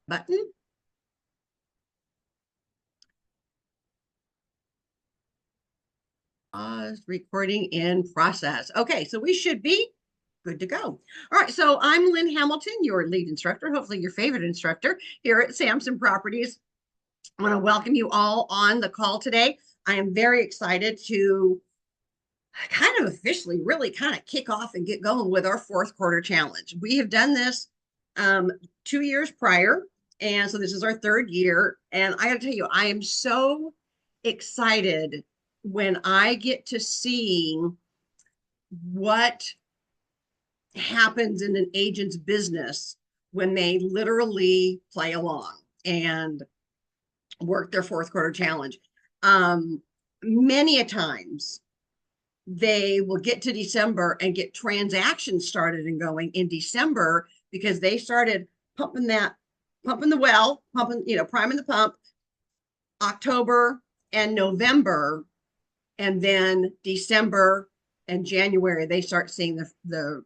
Button. Recording in process. Okay, so we should be good to go. All right, so I'm Lynn Hamilton, your lead instructor, hopefully your favorite instructor here at Samson Properties. I want to welcome you all on the call today. I am very excited to kind of officially really kind of kick off and get going with our fourth quarter challenge. We have done this 2 years prior, and so this is our third year. And I got to tell you, I am so excited when I get to see what happens in an agent's business when they literally play along and work their fourth quarter challenge. Many a times they will get to December and get transactions started and going in December because they started pumping the well, priming the pump October and November, and then December and January they start seeing the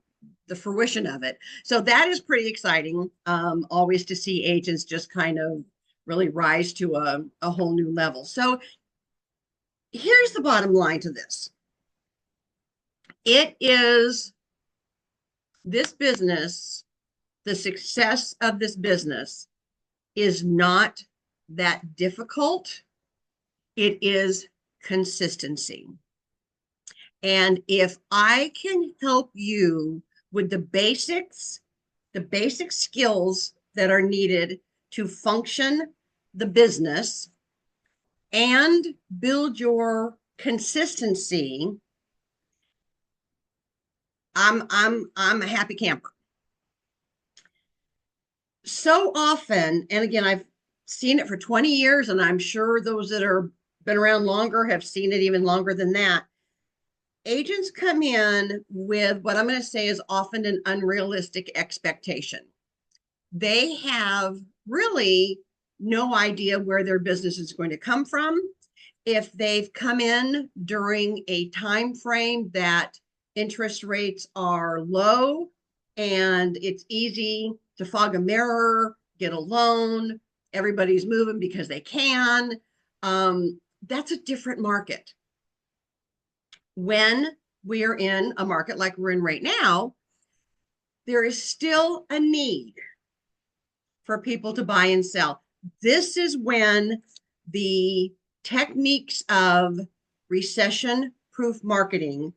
fruition of it. So that is pretty exciting. Always to see agents just kind of really rise to a whole new level. So here's the bottom line to this. It is this business, the success of this business is not that difficult. It is consistency. And if I can help you with the basic skills that are needed to function the business and build your consistency, I'm a happy camper. So often, and again, I've seen it for 20 years, and I'm sure those that are been around longer have seen it even longer than that. Agents come in with what I'm going to say is often an unrealistic expectation. They have really no idea where their business is going to come from. If they've come in during a time frame that interest rates are low and it's easy to fog a mirror, get a loan, everybody's moving because they can, that's a different market. When we are in a market like we're in right now, there is still a need for people to buy and sell. This is when the techniques of recession-proof marketing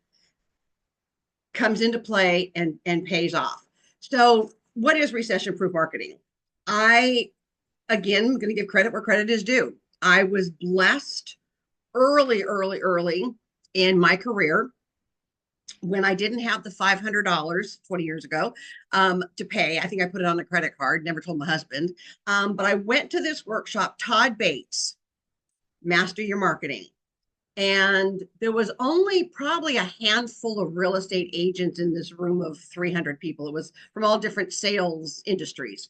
comes into play and pays off. So what is recession-proof marketing? Again, I'm going to give credit where credit is due. I was blessed early in my career when I didn't have the $500 20 years ago to pay. I think I put it on a credit card, never told my husband. But I went to this workshop, Todd Bates, Master Your Marketing. And there was only probably a handful of real estate agents in this room of 300 people. It was from all different sales industries.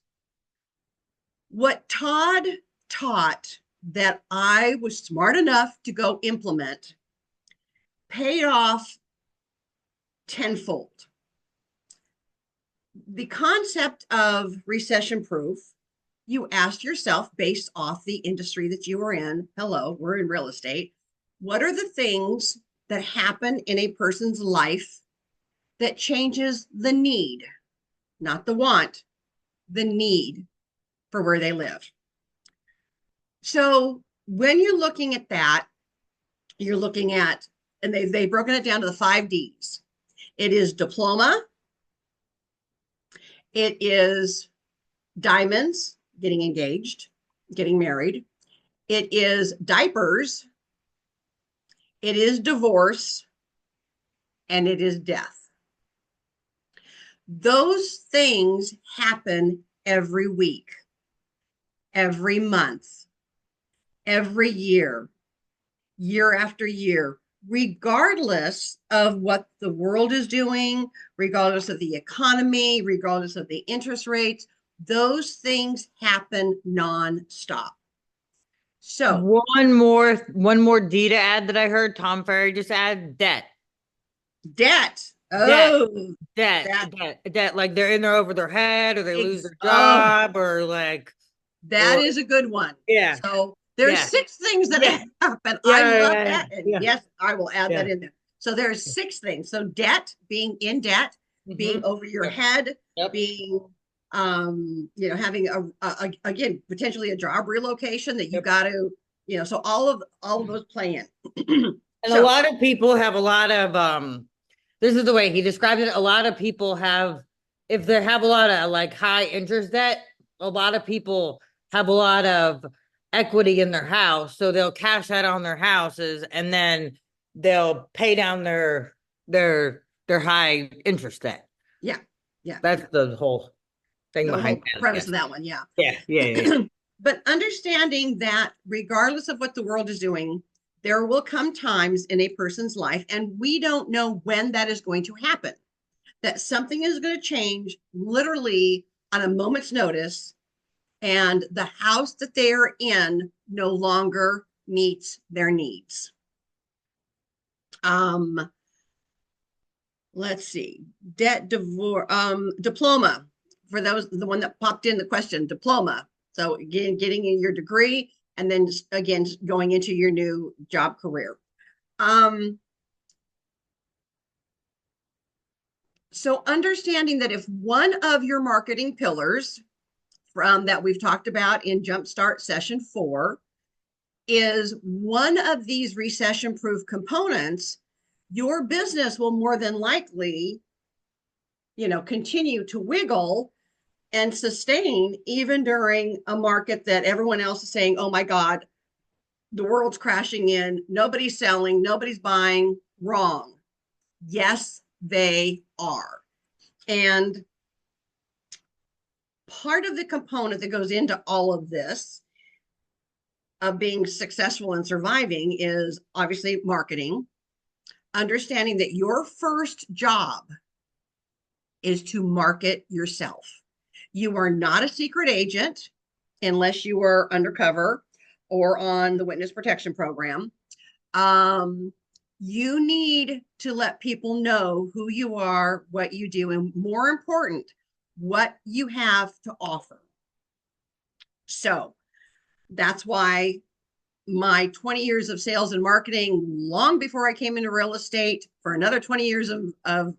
What Todd taught that I was smart enough to go implement paid off tenfold. The concept of recession proof, you asked yourself based off the industry that you were in. Hello, we're in real estate. What are the things that happen in a person's life that changes the need, not the want, the need for where they live? So when you're looking at that, you're looking at, and they've broken it down to the 5 Ds. It is diploma. It is diamonds, getting engaged, getting married. It is diapers. It is divorce. And it is death. Those things happen every week, every month, every year, year after year, regardless of what the world is doing, regardless of the economy, regardless of the interest rates. Those things happen nonstop. So one more D to add that I heard Tom Ferry just add debt. debt. Debt. Oh, Debt. that Debt. Debt. Like they're in there over their head or they lose their oh, job or like That is a good one. Yeah. So there's Yeah. 6 things that Yeah. happen. Yeah. I love Yeah. that. And Yeah. yes, I will add that Yeah. in there. So there's 6 things. So debt, being in debt, being Mhm. over your Yep. head, Yep. being having again potentially a job relocation that you Yep. got to, so all of those play in. And a So lot of people have a lot of this is the way he described it. A lot of people have, if they have a lot of like high interest debt, a lot of people have a lot of equity in their house. So they'll cash out on their houses and then they'll pay down their high interest debt. yeah, yeah, That's the whole thing the behind whole that, I premise guess. of that one, yeah. Yeah, yeah, yeah. But understanding that regardless of what the world is doing, there will come times in a person's life, and we don't know when that is going to happen, that something is going to change literally on a moment's notice, and the house that they are in no longer meets their needs. Let's see, debt, divorce, diploma, for those, the one that popped in the question, diploma. So again, getting in your degree and then again, going into your new job career. So understanding that if one of your marketing pillars from that we've talked about in Jumpstart session 4 is one of these recession proof components, your business will more than likely, continue to wiggle and sustain even during a market that everyone else is saying, oh my God, the world's crashing in, nobody's selling, nobody's buying. Wrong. Yes, they are. And part of the component that goes into all of this of being successful and surviving is obviously marketing, understanding that your first job is to market yourself. You are not a secret agent unless you are undercover or on the witness protection program. You need to let people know who you are, what you do, and more important, what you have to offer. So that's why my 20 years of sales and marketing, long before I came into real estate, for another 20 years of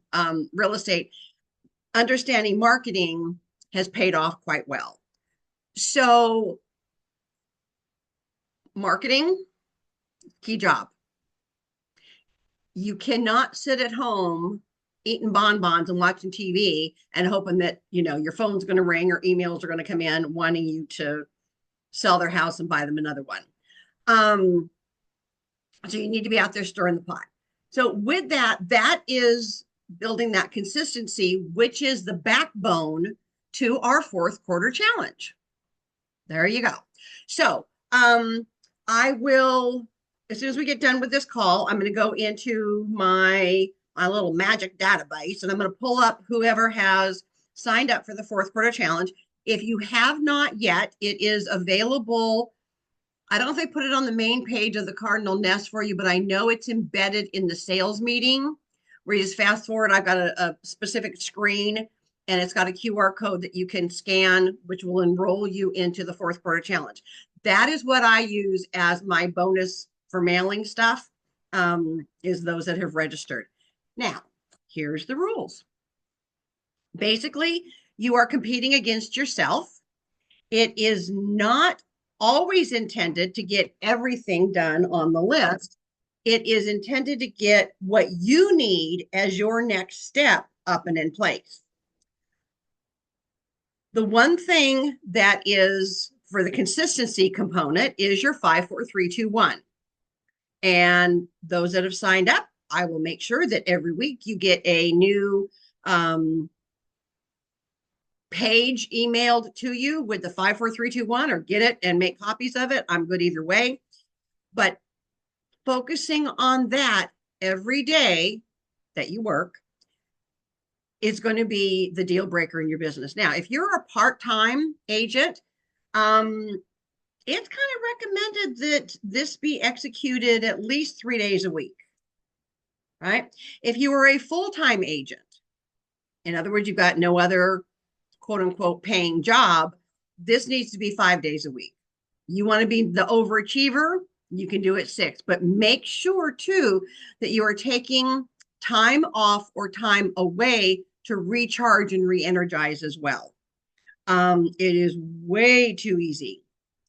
real estate, understanding marketing has paid off quite well. So marketing, key job. You cannot sit at home eating bonbons and watching TV and hoping that, your phone's going to ring or emails are going to come in wanting you to sell their house and buy them another one. So you need to be out there stirring the pot. So with that, that is building that consistency, which is the backbone to our fourth quarter challenge. There you go. So I will, as soon as we get done with this call, I'm going to go into my little magic database and I'm going to pull up whoever has signed up for the fourth quarter challenge. If you have not yet, it is available. I don't know if they put it on the main page of the Cardinal Nest for you, but I know it's embedded in the sales meeting where you just fast forward. I've got a specific screen and it's got a QR code that you can scan, which will enroll you into the fourth quarter challenge. That is what I use as my bonus for mailing stuff, is those that have registered. Now, here's the rules. Basically, you are competing against yourself. It is not always intended to get everything done on the list. It is intended to get what you need as your next step up and in place. The one thing that is for the consistency component is your 5, 4, 3, 2, 1. And those that have signed up, I will make sure that every week you get a new page emailed to you with the 5, 4, 3, 2, 1, or get it and make copies of it. I'm good either way. But focusing on that every day that you work is going to be the deal breaker in your business. Now, if you're a part-time agent, it's kind of recommended that this be executed at least 3 days a week, right? If you are a full-time agent, in other words, you've got no other quote unquote paying job, this needs to be 5 days a week. You want to be the overachiever, you can do it 6, but make sure too that you are taking time off or time away to recharge and re-energize as well. It is way too easy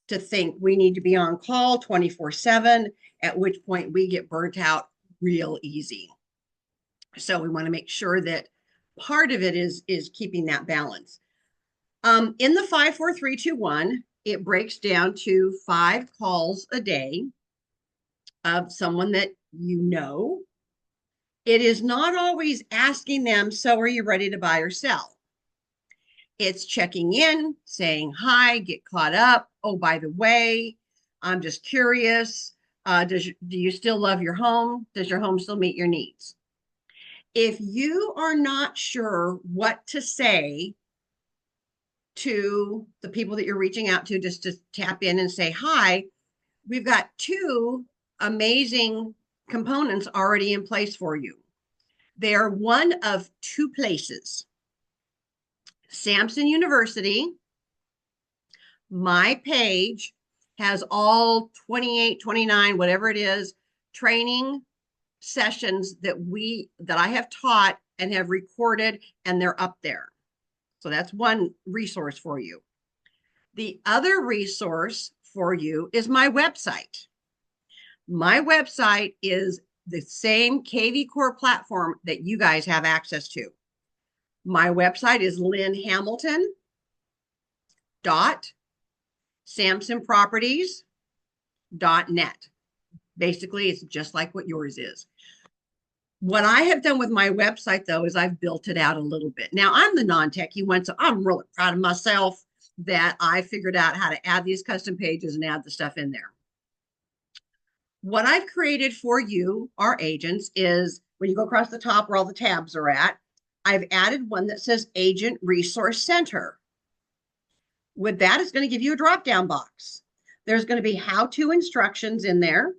to think we need to be on call 24/7, at which point we get burnt out real easy. So we want to make sure that part of it is keeping that balance. In the 5-4-3-2-1, it breaks down to 5 calls a day of someone that you know. It is not always asking them, so are you ready to buy or sell? It's checking in, saying hi, get caught up. Oh, by the way, I'm just curious. Do you still love your home? Does your home still meet your needs? If you are not sure what to say to the people that you're reaching out to, just to tap in and say hi, we've got 2 amazing components already in place for you. They are one of 2 places. Samson University, my page, has all 28, 29, whatever it is, training sessions that I have taught and have recorded, and they're up there. So that's one resource for you. The other resource for you is my website. My website is the same KV Core platform that you guys have access to. My website is lynnhamilton.samsonproperties.net. Basically, it's just like what yours is. What I have done with my website, though, is I've built it out a little bit. Now, I'm the non-techie one, so I'm really proud of myself that I figured out how to add these custom pages and add the stuff in there. What I've created for you, our agents, is when you go across the top where all the tabs are at, I've added one that says Agent Resource Center. With that, it's going to give you a drop-down box. There's going to be how-to instructions in there.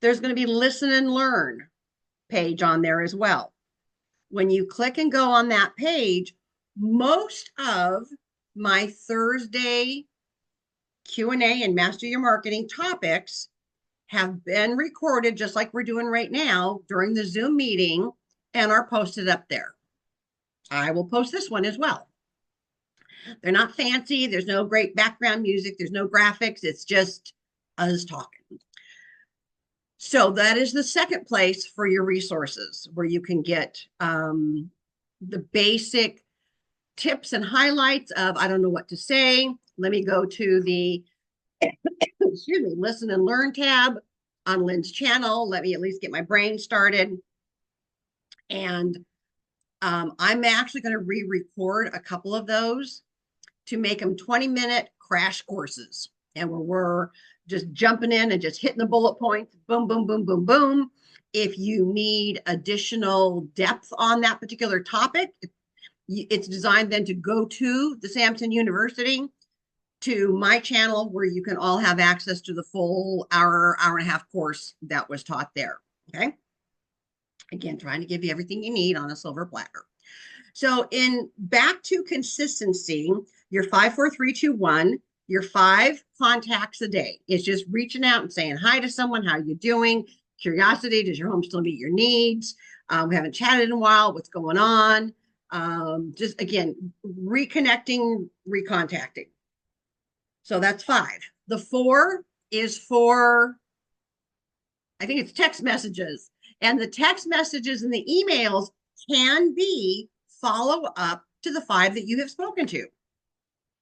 There's going to be listen and learn page on there as well. When you click and go on that page, most of my Thursday Q&A and Master Your Marketing topics have been recorded, just like we're doing right now during the Zoom meeting, and are posted up there. I will post this one as well. They're not fancy. There's no great background music. There's no graphics. It's just us talking. So that is the second place for your resources where you can get the basic tips and highlights of, I don't know what to say. Let me go to the, excuse me, listen and learn tab on Lynn's channel. Let me at least get my brain started. And I'm actually going to re-record a couple of those to make them 20-minute crash courses. And we're just jumping in and just hitting the bullet points, boom, boom, boom, boom, boom. If you need additional depth on that particular topic, it's designed then to go to the Samson University, to my channel, where you can all have access to the full hour and a half course that was taught there. Okay. Again, trying to give you everything you need on a silver platter. So in back to consistency, your 5-4-3-2-1, your 5 contacts a day. It's just reaching out and saying hi to someone. How are you doing? Curiosity. Does your home still meet your needs? We haven't chatted in a while. What's going on? Just again, reconnecting, recontacting. So that's 5. The 4 is for, I think it's text messages. And the text messages and the emails can be follow up to the 5 that you have spoken to.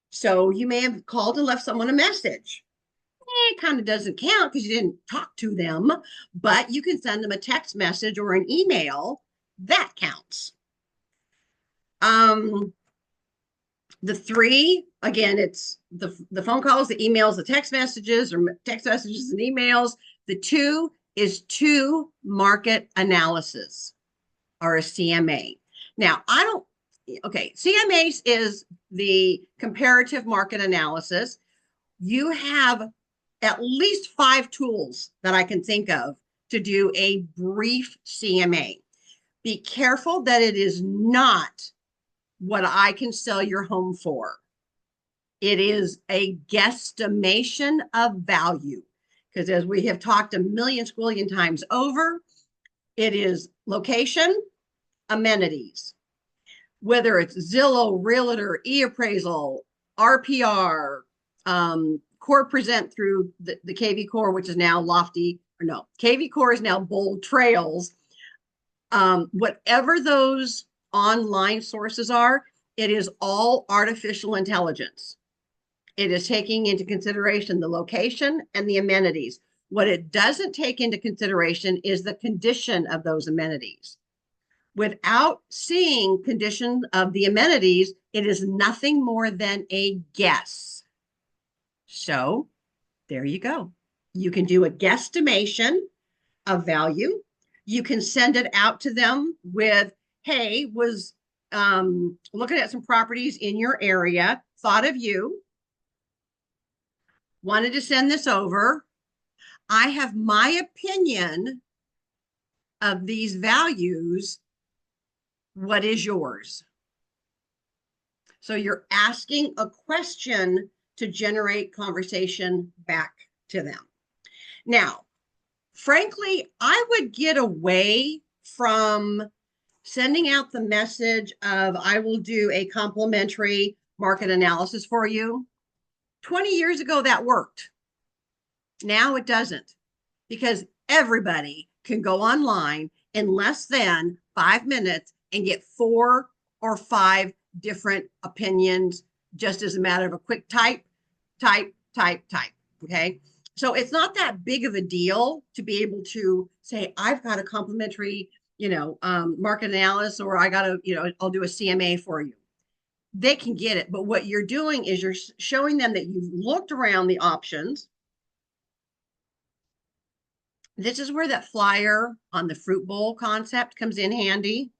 So you may have called and left someone a message. It kind of doesn't count because you didn't talk to them, but you can send them a text message or an email. That counts. The 3, again, it's the phone calls, the emails, the text messages, or text messages and emails. The 2 is 2 market analysis, or a CMA. Now, CMAs is the comparative market analysis. You have at least 5 tools that I can think of to do a brief CMA. Be careful that it is not what I can sell your home for. It is a guesstimation of value. Because as we have talked a million squillion times over, it is location, amenities, whether it's Zillow, Realtor, eAppraisal, RPR, Core Present through the KV Core, which is now Lofty, or no, KV Core is now Bold Trails. Whatever those online sources are, it is all artificial intelligence. It is taking into consideration the location and the amenities. What it doesn't take into consideration is the condition of those amenities. Without seeing condition of the amenities, it is nothing more than a guess. So there you go. You can do a guesstimation of value. You can send it out to them with, hey, was looking at some properties in your area, thought of you, wanted to send this over. I have my opinion of these values. What is yours? So you're asking a question to generate conversation back to them. Now, frankly, I would get away from sending out the message of, I will do a complimentary market analysis for you. 20 years ago, that worked. Now it doesn't, because everybody can go online in less than 5 minutes and get 4 or 5 different opinions just as a matter of a quick type. Okay. So it's not that big of a deal to be able to say, I've got a complimentary, market analysis, or I got to, I'll do a CMA for you. They can get it. But what you're doing is you're showing them that you've looked around the options. This is where that flyer on the fruit bowl concept comes in handy,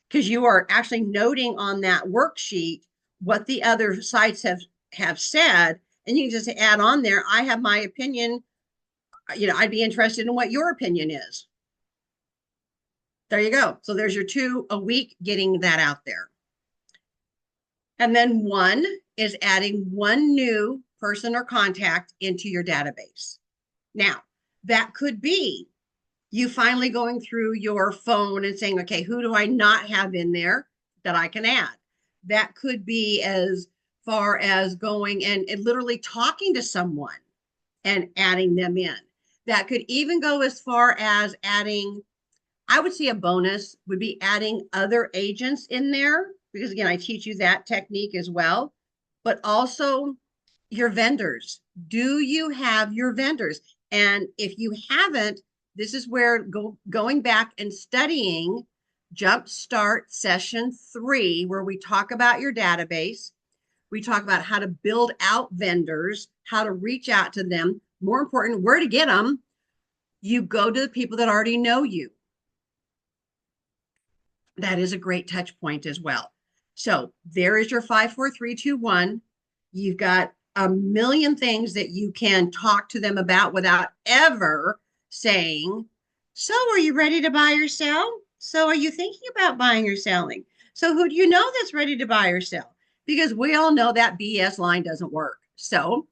because you are actually noting on that worksheet what the other sites have said. And you can just add on there, I have my opinion. I'd be interested in what your opinion is. There you go. So there's your 2 a week, getting that out there. And then 1 is adding 1 new person or contact into your database. Now, that could be you finally going through your phone and saying, okay, who do I not have in there that I can add? That could be as far as going and literally talking to someone and adding them in. That could even go as far as adding, I would see a bonus would be adding other agents in there, because again, I teach you that technique as well, but also your vendors. Do you have your vendors? And if you haven't, this is where going back and studying Jumpstart Session 3, where we talk about your database. We talk about how to build out vendors, how to reach out to them. More important, where to get them. You go to the people that already know you. That is a great touch point as well. So there is your 5, 4, 3, 2, 1. You've got a million things that you can talk to them about without ever saying, so are you ready to buy or sell? So are you thinking about buying or selling? So who do you know that's ready to buy or sell? Because we all know that BS line doesn't work. So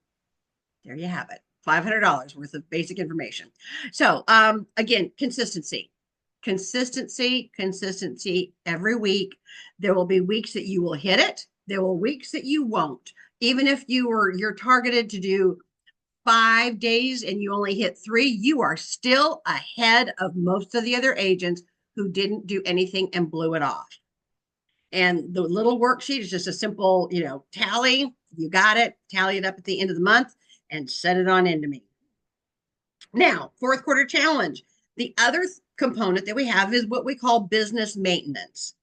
there you have it. $500 worth of basic information. So again, consistency every week. There will be weeks that you will hit it. There will be weeks that you won't. Even if you're targeted to do 5 days and you only hit 3, you are still ahead of most of the other agents who didn't do anything and blew it off. And the little worksheet is just a simple, tally. You got it. Tally it up at the end of the month and send it on into me. Now, 4th quarter challenge. The other component that we have is what we call business maintenance.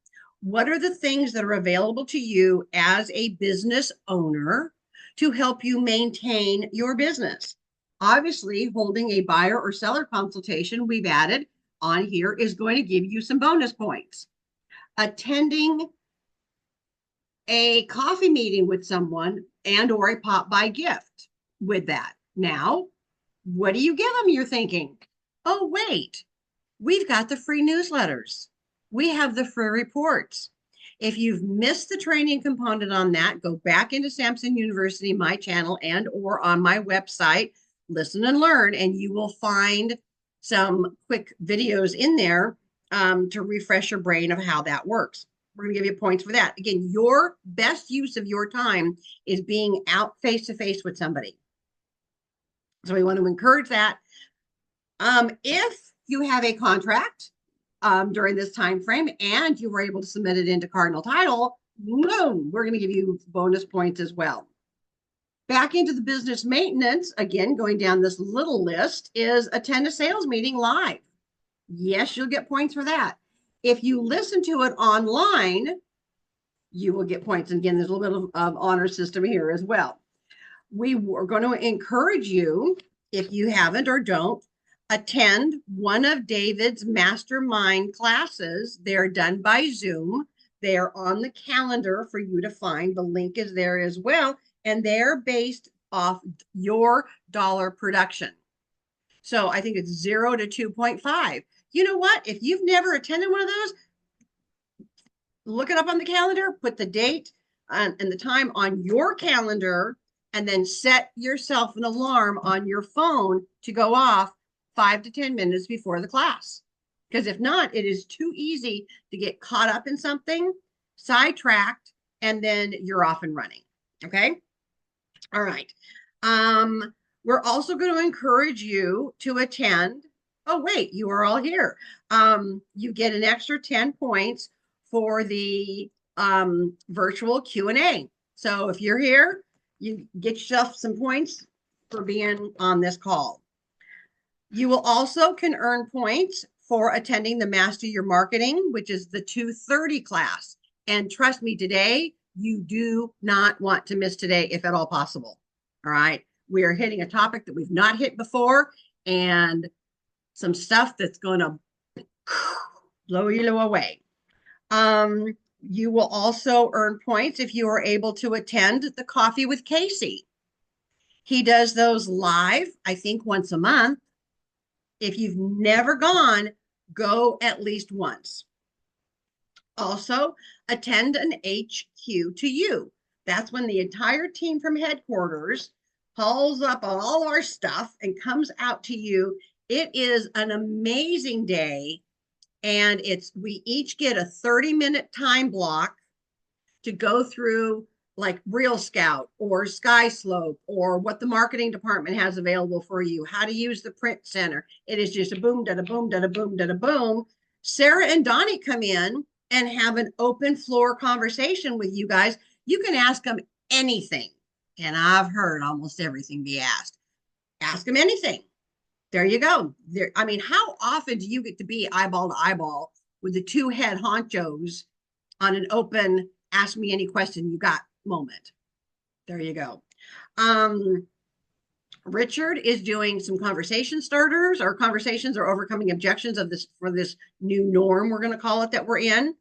What are the things that are available to you as a business owner to help you maintain your business? Obviously, holding a buyer or seller consultation, we've added on here, is going to give you some bonus points. Attending a coffee meeting with someone and or a pop-by gift with that. Now, what do you give them? You're thinking, oh, wait, we've got the free newsletters. We have the free reports. If you've missed the training component on that, go back into Samson University, my channel, and or on my website, Listen and Learn, and you will find some quick videos in there to refresh your brain of how that works. We're going to give you points for that. Again, your best use of your time is being out face to face with somebody. So we want to encourage that. If you have a contract during this time frame and you were able to submit it into Cardinal Title, boom, we're going to give you bonus points as well. Back into the business maintenance, again, going down this little list, is attend a sales meeting live. Yes, you'll get points for that. If you listen to it online, you will get points. And again, there's a little bit of honor system here as well. We are going to encourage you, if you haven't or don't, attend one of David's mastermind classes. They're done by Zoom. They're on the calendar for you to find. The link is there as well. And they're based off your dollar production. So I think it's 0 to 2.5. You know what? If you've never attended one of those, look it up on the calendar, put the date and the time on your calendar, and then set yourself an alarm on your phone to go off 5 to 10 minutes before the class. Because if not, it is too easy to get caught up in something, sidetracked, and then you're off and running. Okay. All right. We're also going to encourage you to attend. Oh, wait, you are all here. You get an extra 10 points for the virtual Q&A. So if you're here, you get yourself some points for being on this call. You will also can earn points for attending the Master Your Marketing, which is the 2:30 class. And trust me, today, you do not want to miss today if at all possible. All right. We are hitting a topic that we've not hit before and some stuff that's going to blow you away. You will also earn points if you are able to attend the Coffee with Casey. He does those live, I think once a month. If you've never gone, go at least once. Also, attend an HQ to you. That's when the entire team from headquarters hauls up all our stuff and comes out to you. It is an amazing day. And we each get a 30-minute time block to go through like Real Scout or SkySlope or what the marketing department has available for you, how to use the print center. It is just a boom, da da boom, da da boom, da da boom. Sarah and Donnie come in and have an open floor conversation with you guys. You can ask them anything. And I've heard almost everything be asked. Ask them anything. There you go. There, I mean, how often do you get to be eyeball to eyeball with the two head honchos on an open, ask me any question you got moment? There you go. Richard is doing some conversation starters or conversations or overcoming objections of this for this new norm, we're going to call it, that we're in.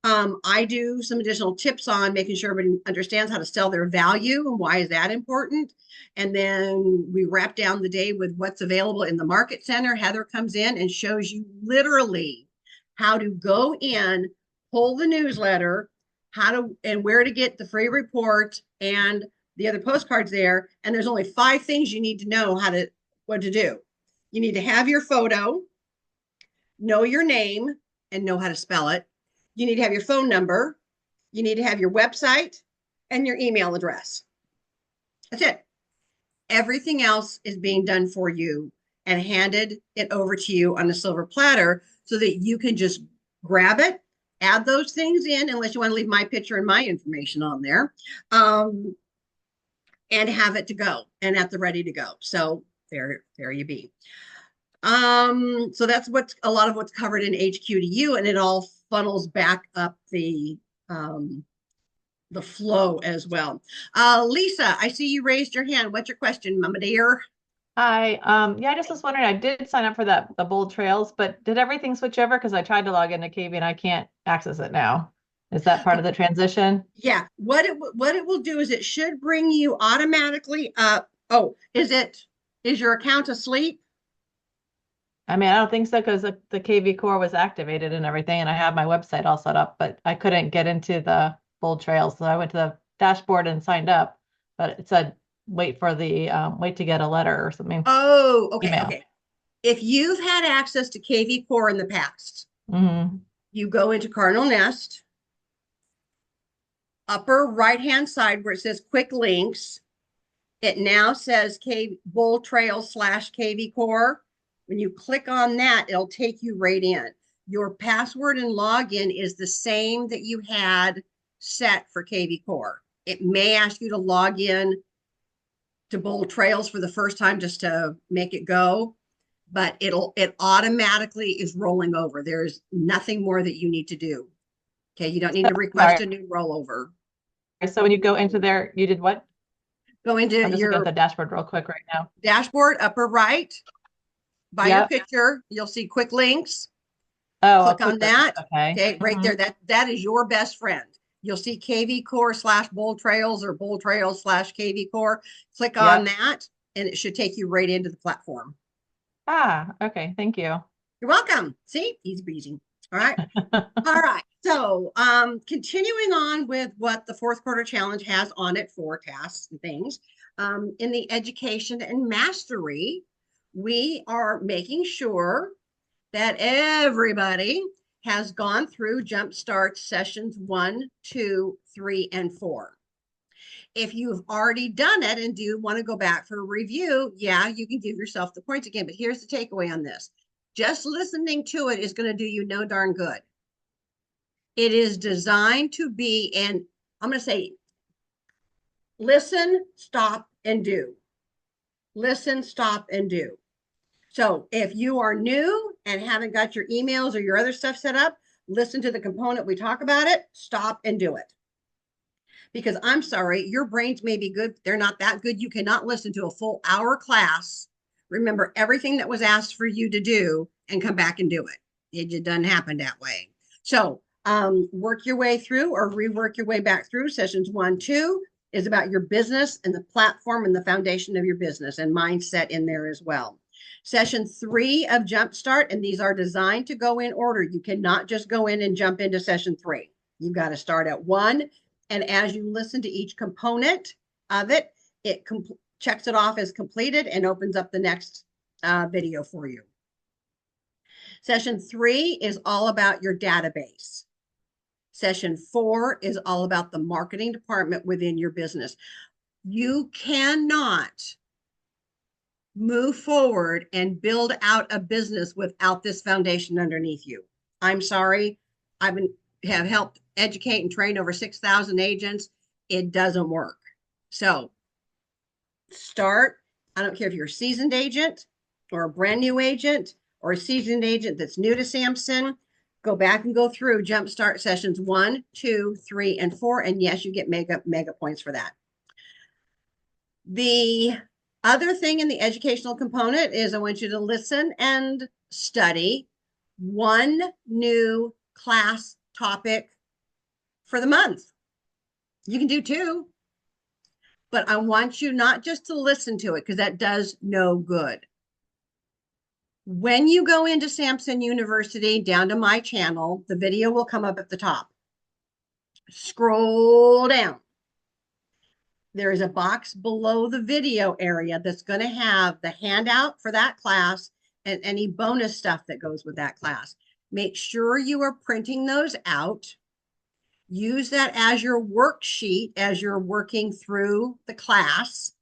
I do some additional tips on making sure everybody understands how to sell their value and why is that important. And then we wrap down the day with what's available in the market center. Heather comes in and shows you literally how to go in, pull the newsletter, how to and where to get the free report and the other postcards there. And there's only 5 things you need to know what to do. You need to have your photo, know your name, and know how to spell it. You need to have your phone number. You need to have your website and your email address. That's it. Everything else is being done for you and handed it over to you on a silver platter so that you can just grab it, add those things in, unless you want to leave my picture and my information on there, and have it to go and at the ready to go. So there you be. So that's a lot of what's covered in HQ to you, and it all funnels back up the flow as well. Lisa, I see you raised your hand. What's your question, Mama dear? Hi. Yeah, I just was wondering, I did sign up for the Bold Trails, but did everything switch over? Because I tried to log into KB and I can't access it now. Is that part of the transition? Yeah. What it will do is it should bring you automatically up. Oh, is your account asleep? I mean, I don't think so because the KV core was activated and everything, and I have my website all set up, but I couldn't get into the Bold Trails. So I went to the dashboard and signed up, but it said wait to get a letter or something, Oh, okay, email. okay. If you've had access to KV Core in the past, Hmm. you go into Cardinal Nest, upper right-hand side where it says quick links. It now says Bull Trail / KV Core. When you click on that, it'll take you right in. Your password and login is the same that you had set for KV Core. It may ask you to log in to Bold Trails for the first time just to make it go, but it automatically is rolling over. There's nothing more that you need to do. Okay, you don't need to request Sorry. a new rollover. So when you go into there, you did what? Go into I'm just looking at your the dashboard real quick right now. dashboard, upper right, by your Yep. picture, you'll see quick links. Oh, Click quick on links. that. Okay. Okay, right Mhm. there. That is your best friend. You'll see KV Core / Bold Trails or Bold Trails / KV Core. Click on Yep. that, and it should take you right into the platform. Ah, okay. Thank you. You're welcome. See, easy breezy. All right. All right. So, continuing on with what the fourth quarter challenge has on it for tasks and things, in the education and mastery, we are making sure that everybody has gone through Jumpstart sessions 1, 2, 3, and 4. If you've already done it and do want to go back for a review, yeah, you can give yourself the points again. But here's the takeaway on this. Just listening to it is going to do you no darn good. It is designed to be, and I'm going to say, listen, stop, and do. Listen, stop, and do. So if you are new and haven't got your emails or your other stuff set up, listen to the component we talk about it, stop and do it. Because I'm sorry, your brains may be good, but they're not that good. You cannot listen to a full hour class, remember everything that was asked for you to do, and come back and do it. It just doesn't happen that way. So work your way through or rework your way back through sessions 1, 2 is about your business and the platform and the foundation of your business and mindset in there as well. Session 3 of Jumpstart, and these are designed to go in order. You cannot just go in and jump into session 3. You've got to start at 1. And as you listen to each component of it, it checks it off as completed and opens up the next video for you. Session 3 is all about your database. Session 4 is all about the marketing department within your business. You cannot move forward and build out a business without this foundation underneath you. I'm sorry. Have helped educate and train over 6,000 agents. It doesn't work. So start. I don't care if you're a seasoned agent or a brand new agent or a seasoned agent that's new to Samson. Go back and go through Jumpstart sessions 1, 2, 3, and 4. And yes, you get mega points for that. The other thing in the educational component is I want you to listen and study one new class topic for the month. You can do 2, but I want you not just to listen to it because that does no good. When you go into Samson University down to my channel, the video will come up at the top. Scroll down. There is a box below the video area that's going to have the handout for that class and any bonus stuff that goes with that class. Make sure you are printing those out. Use that as your worksheet as you're working through the class,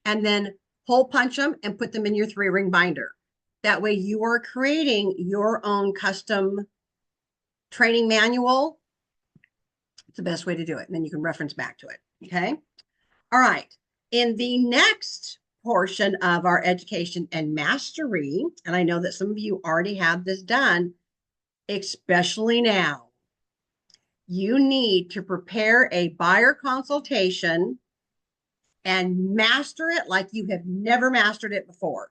and then hole punch them and put them in your 3-ring binder. That way you are creating your own custom training manual. It's the best way to do it. And then you can reference back to it. Okay. All right. In the next portion of our education and mastery, and I know that some of you already have this done, especially now, you need to prepare a buyer consultation and master it like you have never mastered it before.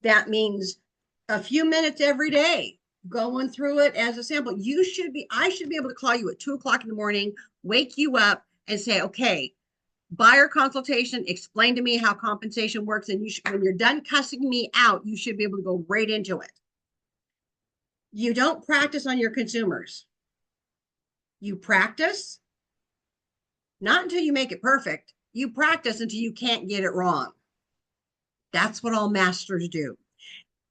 That means a few minutes every day going through it as a sample. I should be able to call you at 2 o'clock in the morning, wake you up and say, okay, buyer consultation, explain to me how compensation works. And when you're done cussing me out, you should be able to go right into it. You don't practice on your consumers. You practice not until you make it perfect. You practice until you can't get it wrong. That's what all masters do.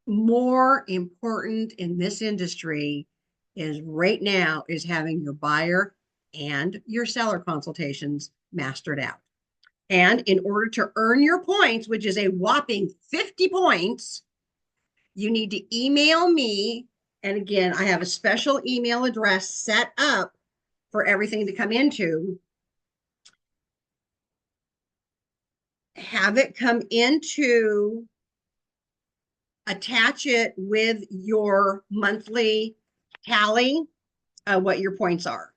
More important in this industry is right now is having your buyer and your seller consultations mastered out. And in order to earn your points, which is a whopping 50 points, you need to email me. And again, I have a special email address set up for everything to come into. Have it come into, attach it with your monthly tally of what your points are.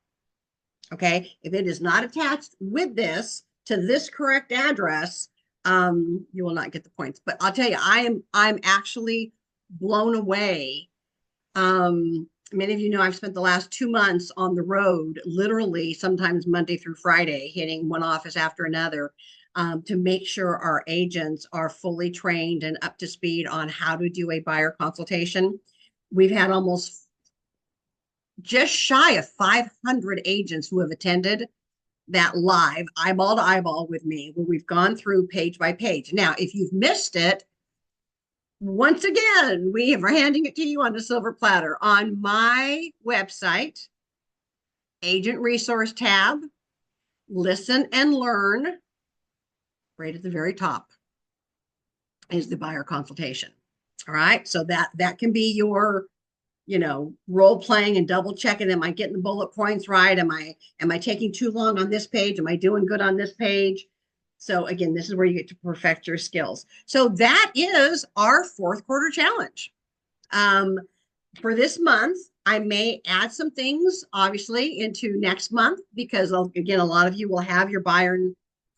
Okay. If it is not attached with this to this correct address, you will not get the points. But I'll tell you, I'm actually blown away. Many of you know I've spent the last 2 months on the road, literally sometimes Monday through Friday, hitting one office after another, to make sure our agents are fully trained and up to speed on how to do a buyer consultation. We've had almost just shy of 500 agents who have attended that live eyeball to eyeball with me, where we've gone through page by page. Now, if you've missed it, once again, we are handing it to you on a silver platter on my website, agent resource tab, listen and learn. Right at the very top is the buyer consultation. All right. So that can be your, role playing and double checking. Am I getting the bullet points right? Am I taking too long on this page? Am I doing good on this page? So again, this is where you get to perfect your skills. So that is our fourth quarter challenge. For this month, I may add some things obviously into next month, because again, a lot of you will have your buyer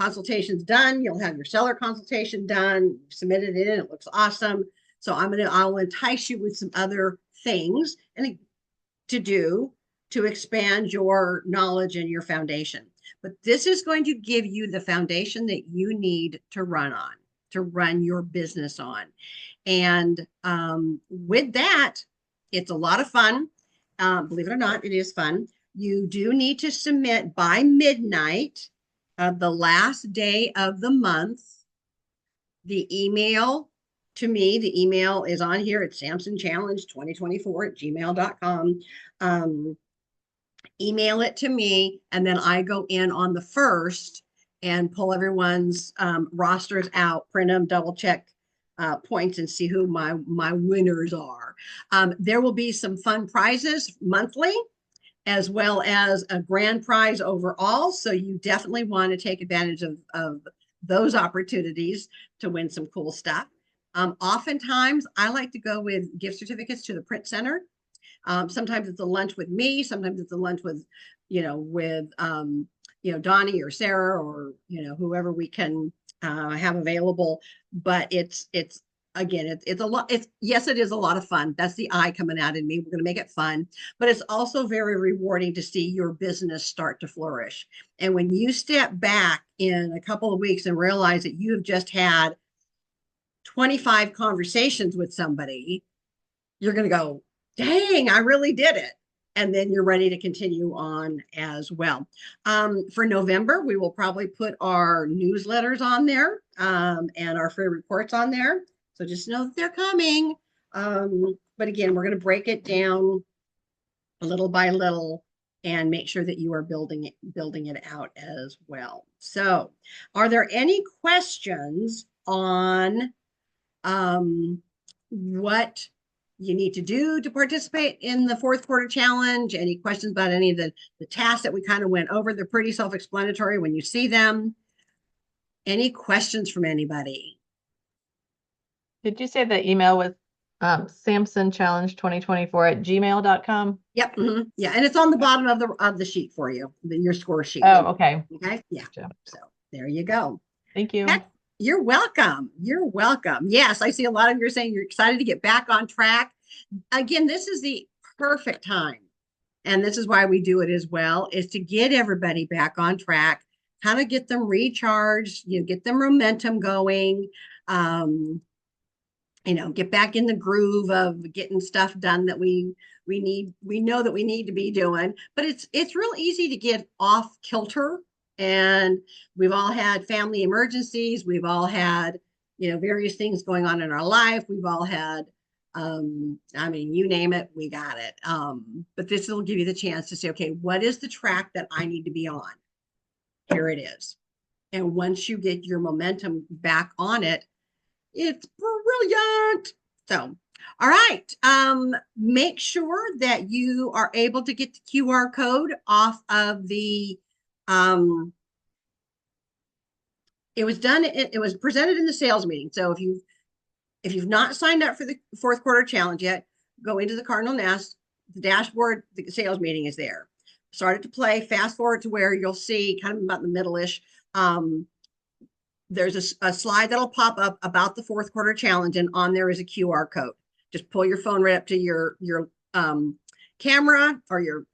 consultations done. You'll have your seller consultation done, submitted it in, it looks awesome. So I'll entice you with some other things and to do to expand your knowledge and your foundation. But this is going to give you the foundation that you need to run your business on. And with that, it's a lot of fun. Believe it or not, it is fun. You do need to submit by midnight of the last day of the month the email to me. The email is on here. It's samsonchallenge2024@gmail.com. Email it to me, and then I go in on the 1st and pull everyone's rosters out, print them, double check points, and see who my winners are. There will be some fun prizes monthly, as well as a grand prize overall. So you definitely want to take advantage of those opportunities to win some cool stuff. Oftentimes, I like to go with gift certificates to the print center. Sometimes it's a lunch with me. Sometimes it's a lunch with, Donnie or Sarah or, whoever we can have available. But it's again, it's a lot. Yes, it is a lot of fun. That's the eye coming out in me. We're going to make it fun, but it's also very rewarding to see your business start to flourish. And when you step back in a couple of weeks and realize that you have just had 25 conversations with somebody, you're going to go, dang, I really did it. And then you're ready to continue on as well. For November, we will probably put our newsletters on there and our free reports on there. So just know that they're coming. But again, we're going to break it down little by little and make sure that you are building it out as well. So are there any questions on what you need to do to participate in the fourth quarter challenge? Any questions about any of the tasks that we kind of went over? They're pretty self-explanatory when you see them. Any questions from anybody? Did you say the email was samsonchallenge2024@gmail.com? Yep. Yeah. And it's on the bottom of the sheet for you, your score sheet. Oh, okay. Okay. Yeah. Gotcha. So there you go. Thank you. You're welcome. You're welcome. Yes, I see a lot of you are saying you're excited to get back on track. Again, this is the perfect time. And this is why we do it as well, is to get everybody back on track kind of get them recharged, get them momentum going. Get back in the groove of getting stuff done that we know that we need to be doing. But it's real easy to get off kilter, and we've all had family emergencies. We've all had, various things going on in our life. We've all had, you name it, we got it. But this will give you the chance to say, okay, what is the track that I need to be on? Here it is. And once you get your momentum back on it, it's brilliant. So, all right. Make sure that you are able to get the QR code off of the, it was presented in the sales meeting. So if you've not signed up for the fourth quarter challenge yet, go into the Cardinal Nest, the dashboard, the sales meeting is there. Started to play, fast forward to where you'll see kind of about the middle-ish, there's a slide that'll pop up about the fourth quarter challenge, and on there is a QR code. Just pull your phone right up to your camera, or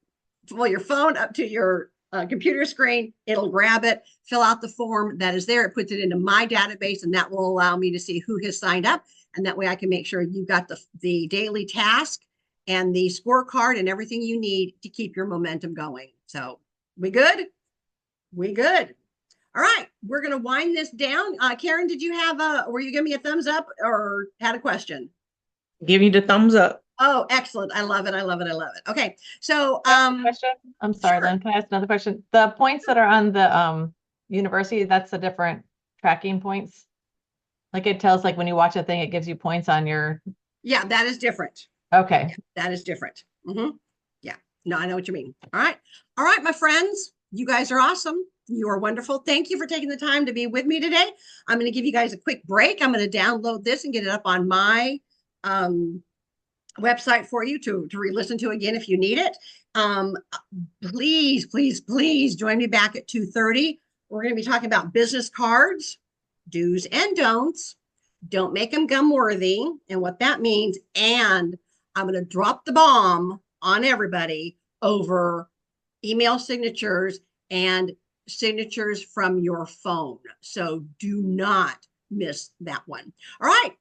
pull your phone up to your computer screen. It'll grab it, fill out the form that is there. It puts it into my database, and that will allow me to see who has signed up. And that way I can make sure you've got the daily task and the scorecard and everything you need to keep your momentum going. So we good? We good. All right, we're going to wind this down. Karen, were you giving me a thumbs up or had a question? Give you the thumbs up. Oh, excellent. I love it. I love it. I love it. Okay. So, Question? I'm sorry, sure. Lynn, can I ask another question? The points that are on the university, that's a different tracking points. Like it tells, like when you watch a thing, it gives you points on your. Yeah, that is different. Okay. That is different. Yeah. No, I know what you mean. All right. All right, my friends, you guys are awesome. You are wonderful. Thank you for taking the time to be with me today. I'm going to give you guys a quick break. I'm going to download this and get it up on my website for you to re-listen to again if you need it. Please, please, please join me back at 2:30. We're going to be talking about business cards, do's and don'ts. Don't make them gum worthy, and what that means. And I'm going to drop the bomb on everybody over email signatures and signatures from your phone. So do not miss that one. All right.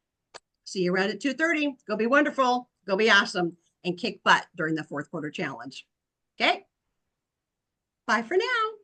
See you around at 2:30. Go be wonderful. Go be awesome and kick butt during the fourth quarter challenge. Okay. Bye for now.